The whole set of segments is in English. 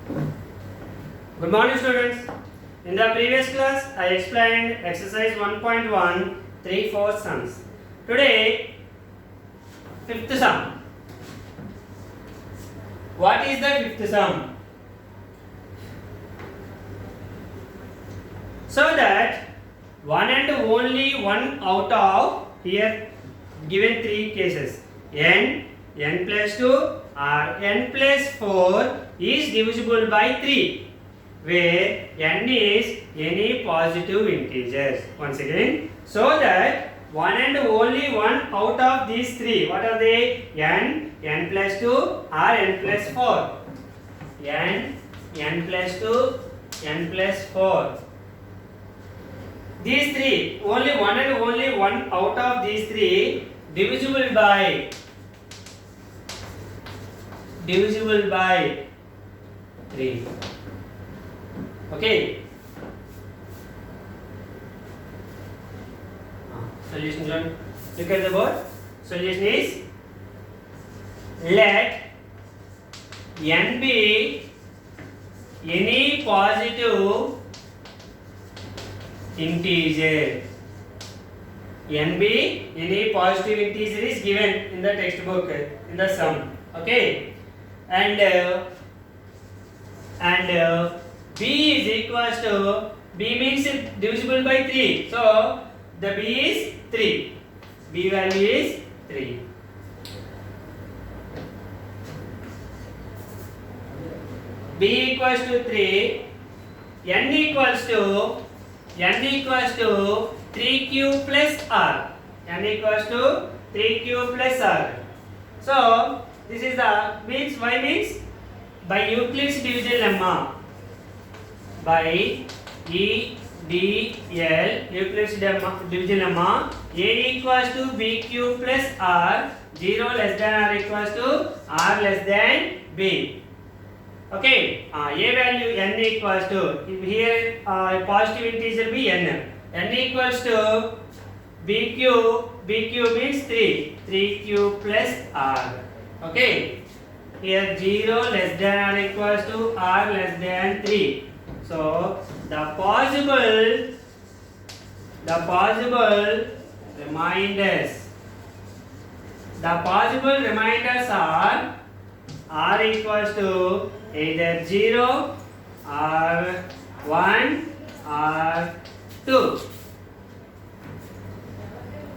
Good morning, students. In the previous class, I explained exercise 1.1 3/4 sums. Today, fifth sum. What is the fifth sum? So that one and only one out of here given three cases n, n plus 2 or n plus 4 is divisible by 3, where n is any positive integers. Once again, so that one and only one out of these three, what are they? N, n plus 2 or n plus 4. N, n plus 2, n plus 4. These three, only one and only one out of these three divisible by 3. Okay. Solution, John. Look at the board. Solution is, let n be any positive integer. N be any positive integer is given in the textbook in the sum. Okay, and b is equals to, b means divisible by 3. So the b is 3. B value is 3. B equals to 3. N equals to 3q plus r. N equals to 3q plus r. So this is the means, y means by Euclid's division lemma. By EDL, Euclid's division lemma, a equals to bq plus r, 0 less than or equals to r less than b. Okay, a value n equals to, here positive integer be n. N equals to bq means 3q plus r. Okay, here 0 less than or equals to r less than 3. So the possible reminders are r equals to either 0 or 1 or 2.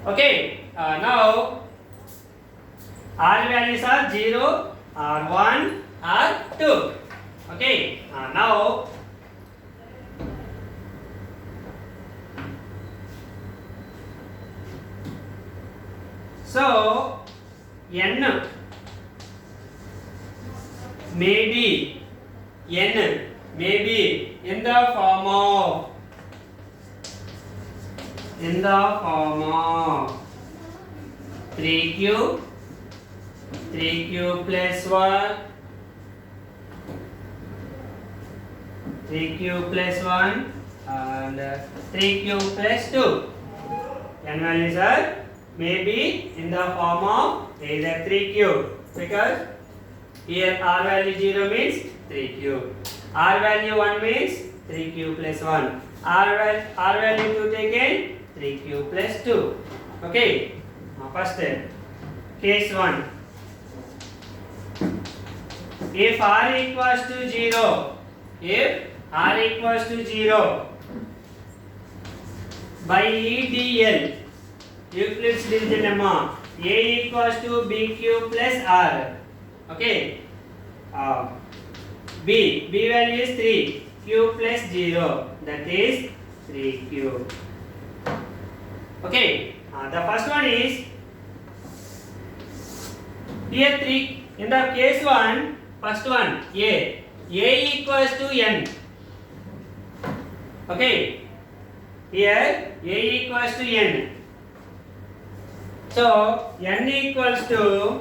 Okay, now r values are 0 or 1 or 2. Okay, now so n may be in the form of 3q plus 1, 3q plus 1 and 3q plus 2. N values are maybe in the form of either 3q, because here r value 0 means 3q, r value 1 means 3q plus 1, r value 2 taken 3q plus 2. Okay, first case 1. If r equals to 0, by EDL, Euclid's division lemma, a equals to bq plus r. Okay, b value is 3, q plus 0, that is 3q. Okay, the first one is here 3 in the case 1. First one, a equals to n. Okay, here a equals to n. So n equals to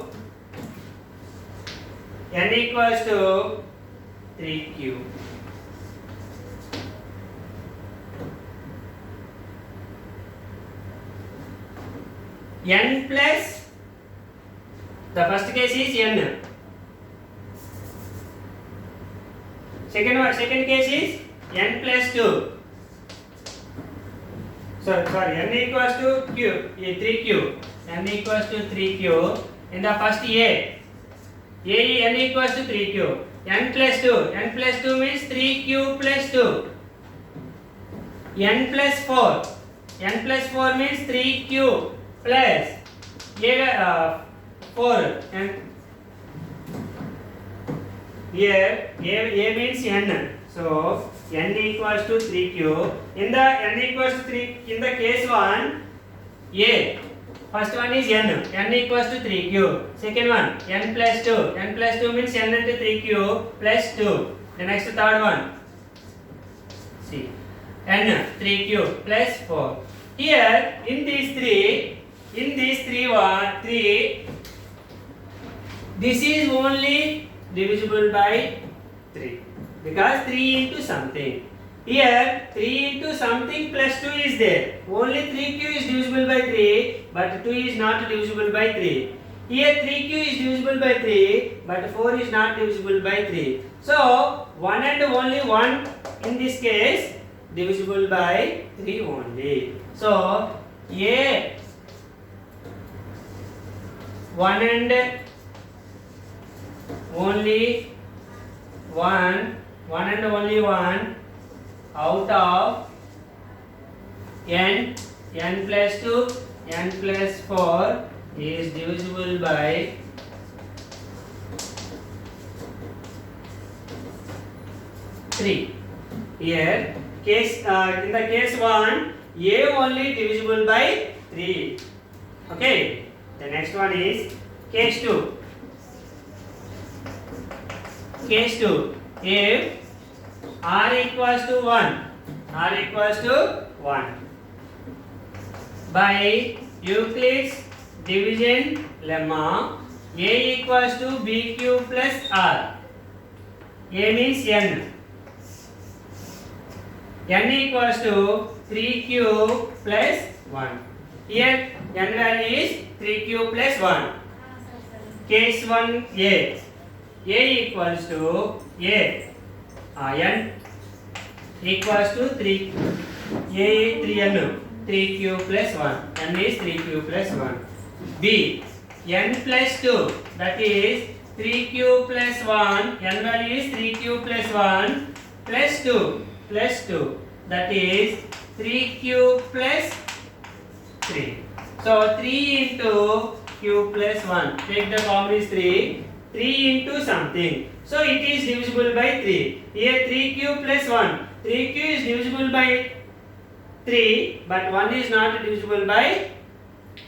3q. N plus, the first case is n. Second case is n plus 2. Sorry, n equals to q, 3q. N equals to 3q. In the first n equals to 3q. N plus 2 means 3q plus 2. N plus 4 means 3q plus 4. And here a means n. So n equals to 3q. In the n equals to 3, in the case 1, a. First one is n equals to 3q. Second one, n plus 2 means n into 3q plus 2. The next third one, see, n 3q plus 4. Here in these three, this is only divisible by 3 because 3 into something. Here 3 into something plus 2 is there. Only 3q is divisible by 3, but 2 is not divisible by 3. Here 3q is divisible by 3, but 4 is not divisible by 3. So 1 and only 1 in this case divisible by 3 only. So a 1 and only 1 and only 1 out of n plus 2, n plus 4 is divisible by 3. Here case in the case 1, a only divisible by 3. Okay. The next one is case 2. Case 2. If r equals to 1, by Euclid's division lemma, a equals to bq plus r. A means n. N equals to 3q plus 1. Here n value is 3q plus 1. Case 1 a equals to n equals to 3, a is 3n, 3q plus 1, n is 3q plus 1. B, n plus 2, that is 3q plus 1, n value is 3q plus 1 plus 2, that is 3q plus 3. So 3 into q plus 1, take the common is 3 into something. So it is divisible by 3. Here 3q plus 1. 3q is divisible by 3, but 1 is not divisible by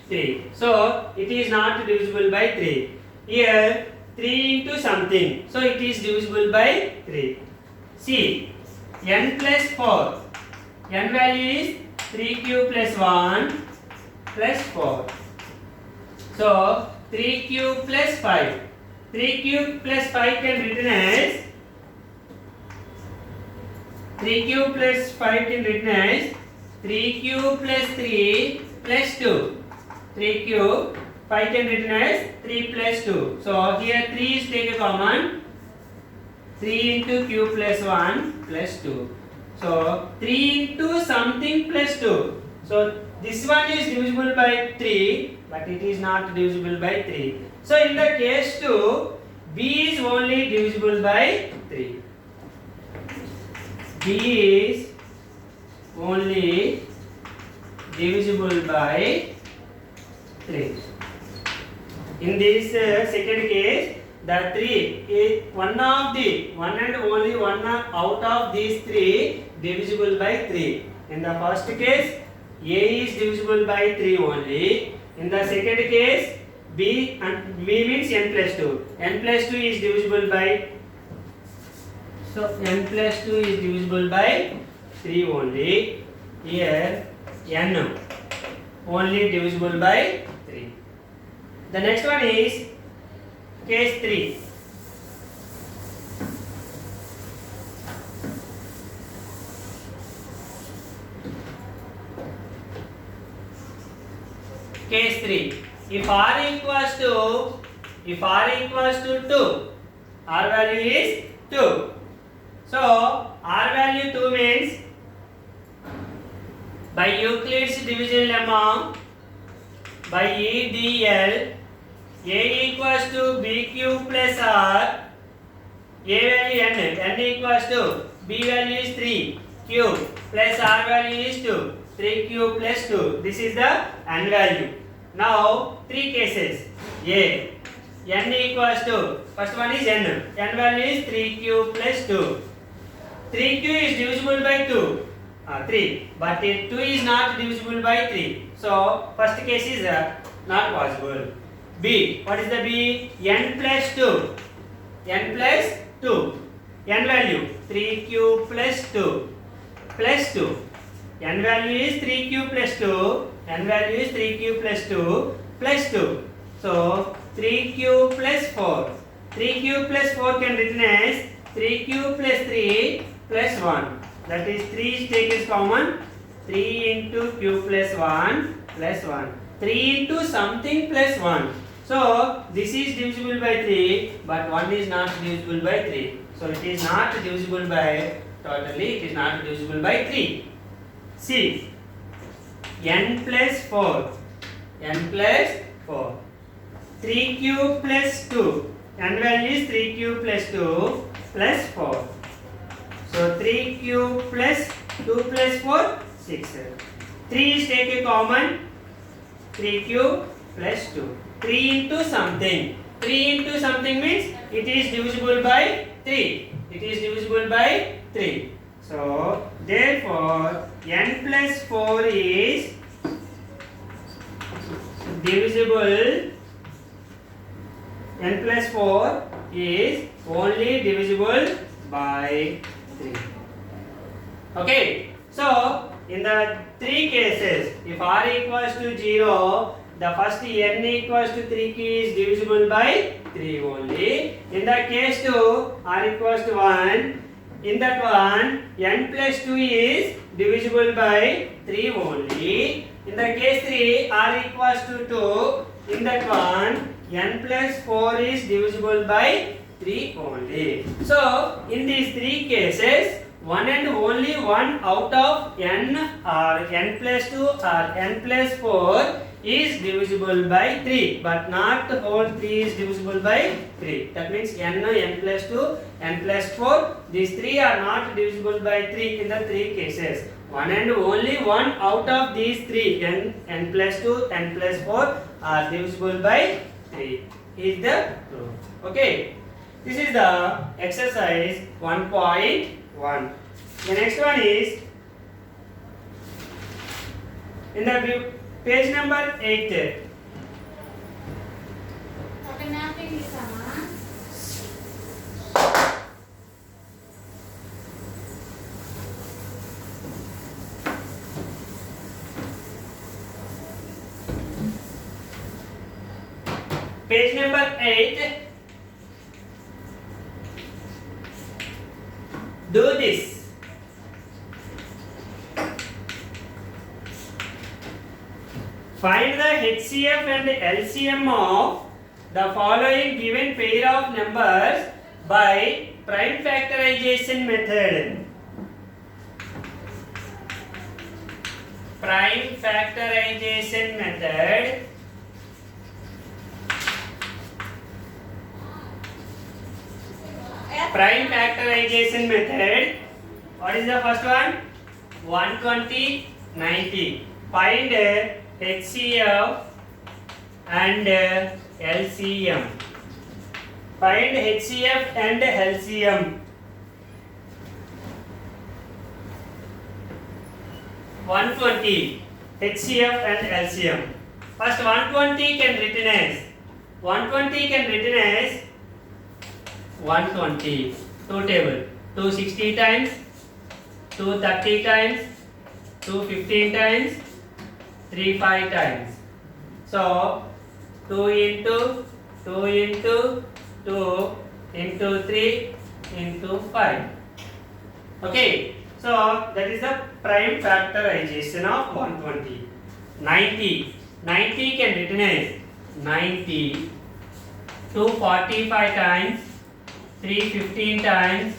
3. So it is not divisible by 3. Here 3 into something. So it is divisible by 3. C. N plus 4. N value is 3q plus 1 plus 4. So 3q plus 5. 3q plus 5 can written as 3q plus 5 can written as 3q plus 3 plus 2. 3q 5 can written as 3 plus 2. So here 3 is take a common. 3 into q plus 1 plus 2. So 3 into something plus 2. So this one is divisible by 3, but it is not divisible by 3. So in the case 2, b is only divisible by 3. b is only divisible by 3. In this second case, the 3 is one and only one out of these 3 divisible by 3. In the first case, a is divisible by 3 only. In the second case, b means n plus 2. N plus 2 is divisible by, so n plus 2 is divisible by 3 only. Here n only divisible by 3. The next one is case 3. Case 3. If r equals to 2, r value is 2. So R value 2 means by Euclid's division lemma by EDL A equals to BQ plus R, A value n equals to B value is 3 Q plus R value is 2 3Q plus 2. This is the n value. Now three cases. A n equals to, first one is n value is 3Q plus 2. 3Q is divisible by 2 3, but 2 is not divisible by 3, so first case is not possible. B, what is the B? N plus 2, n plus 2, n value 3Q plus 2 plus 2, n value is 3Q plus 2, n value is 3Q plus 2 plus 2, so 3Q plus 4, 3Q plus 4 can written as 3Q plus 3 plus 1, that is 3 is taken common, 3 into Q plus 1 plus 1, 3 into something plus 1. So this is divisible by 3, but 1 is not divisible by 3. So it is not divisible by, totally it is not divisible by 3. C, n plus 4, n plus 4, 3Q plus 2, n value is 3Q plus 2 plus 4. So 3Q plus 2 plus 4, 6. 3 is taken common, 3Q plus 2. 3 into something. 3 into something means it is divisible by 3. It is divisible by 3. So therefore n plus 4 is divisible. N plus 4 is only divisible by 3. Okay, so in the three cases, if R equals to 0, the first n equals to 3q is divisible by 3 only. In the case 2, R equals to 1, in that one, n plus 2 is divisible by 3 only. In the case 3, R equals to 2, in that one, n plus 4 is divisible by 3 only. So in these three cases, one and only one out of n or n plus 2 or n plus 4 is divisible by 3, but not the whole 3 is divisible by 3. That means n plus 2, n plus 4, these three are not divisible by 3 in the three cases. One and only one out of these three, n plus 2, n plus 4 are divisible by 3 is the proof. Okay, this is the exercise 1.1. The next one is in the page number 8. Page number 8. Do this. Find the HCF and LCM of the following given pair of numbers by prime factorization method. Prime factorization method. Prime factorization method. What is the first one? 120, 90. Find HCF and LCM. Find HCF and LCM. 120 HCF and LCM. First 120 can written as 120 two table 260 times 230 times 215 times 35 times. So 2 into 2 into 2 into 3 into 5. Okay, so that is the prime factorization of 120. 90 can written as 90 245 times 315 times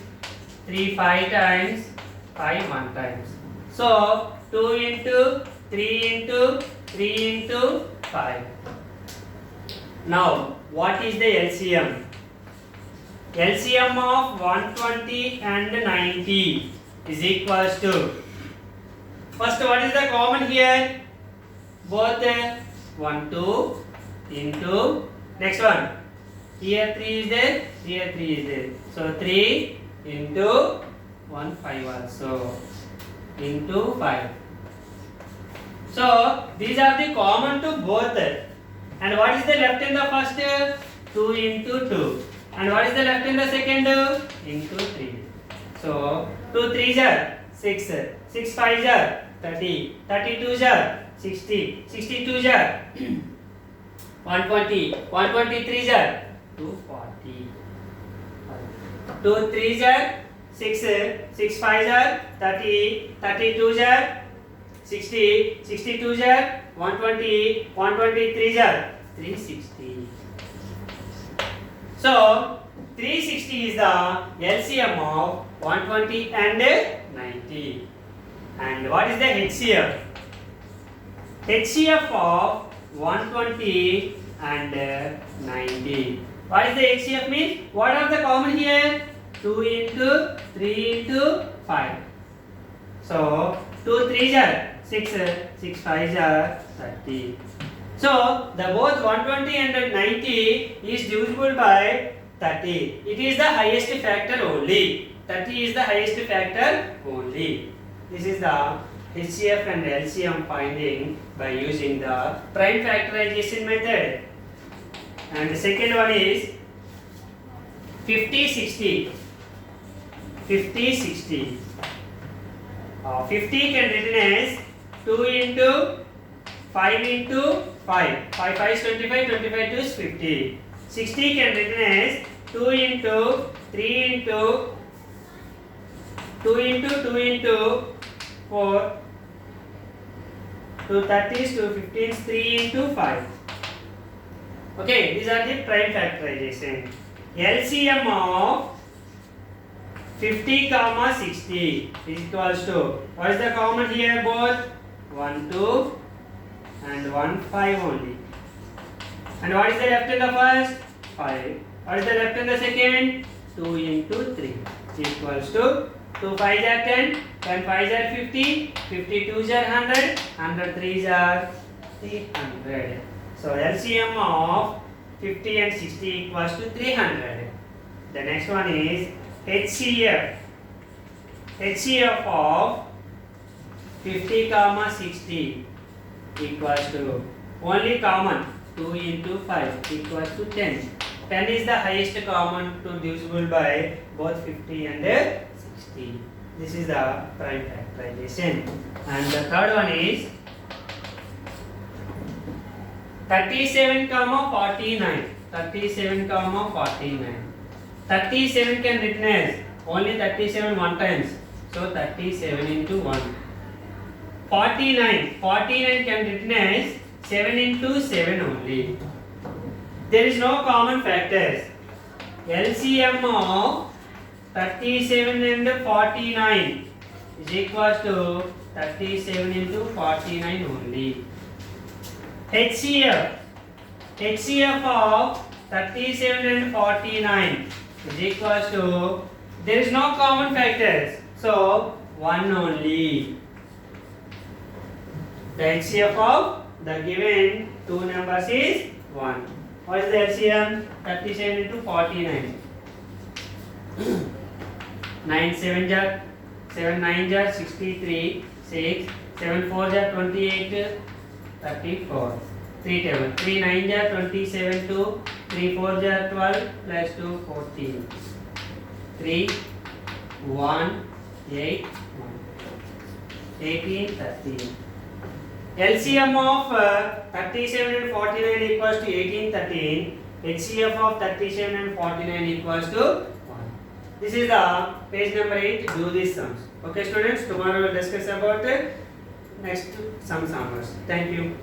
3 5 times, 5 1 times. So 2 into 3 into 3 into 5. Now what is the LCM? LCM of 120 and 90 is equals to, first what is the common here? Both 1 2 into, next one, here 3 is there, here 3 is there, so 3 into 1 5 also into 5. So these are the common to both. And what is the left in the first? 2 into 2. And what is the left in the second? Into 3. So 2 3s are 6, 6 5s are 30, 32s are 60, 62s are 120, 123s are 240. 2 3s are 6, 6 5s are 30, 32s are 60, 62s are 120, 123s are 360. So 360 is the LCM of 120 and 90. And what is the HCF? HCF of 120 and 90. What is the HCF means? What are the common here? 2 into 3 into 5. So 2 3s are 6, 6 5s are 30. So the both 120 and 90 is divisible by 30. It is the highest factor only. 30 is the highest factor only. This is the HCF and LCM finding by using the prime factorization method. And the second one is 50 60. 50 60. 50 can written as 2 into 5 into 5. 5 5 is 25, 25 2 is 50. 60 can written as 2 into 3 into 2 into 2 into 4. 2 30s, 2 15s, 3 into 5. Okay, these are the prime factorization. LCM of 50 comma 60 is equals to, what is the common here both? 1 2 and 1 5 only. And what is the left in the first? 5. What is the left in the second? 2 into 3 equals to 2 5s are 10, 10 5s are 50, 52s are 100, 103s are 300. So LCM of 50 and 60 equals to 300. The next one is HCF. HCF of 50 comma 60 equals to, only common, 2 into 5 equals to 10. 10 is the highest common to divisible by both 50 and 60. This is the prime factorization. And the third one is 37 comma 49. 37 comma 49. 37 can written as only 37 one times. So 37 into 1. 49 can written as 7 into 7 only. There is no common factors. LCM of 37 and 49 is equals to 37 into 49 only. HCF of 37 and 49 is equals to, there is no common factors, so 1 only. The HCF of the given two numbers is 1. What is the LCM? 37 into 49. 9 7 jar, 7 9 jar 63, 6, 7 4 jar 28, 34. 3 table. 3 9 jar 27 2, 3 4 jar 12 plus 2 14. 3 1 8 1. 18 13. LCM of 37 and 49 equals to 18 13. HCF of 37 and 49 equals to 1. This is the page number 8. Do these sums. Okay, students. Tomorrow we will discuss about next sum summers. Thank you.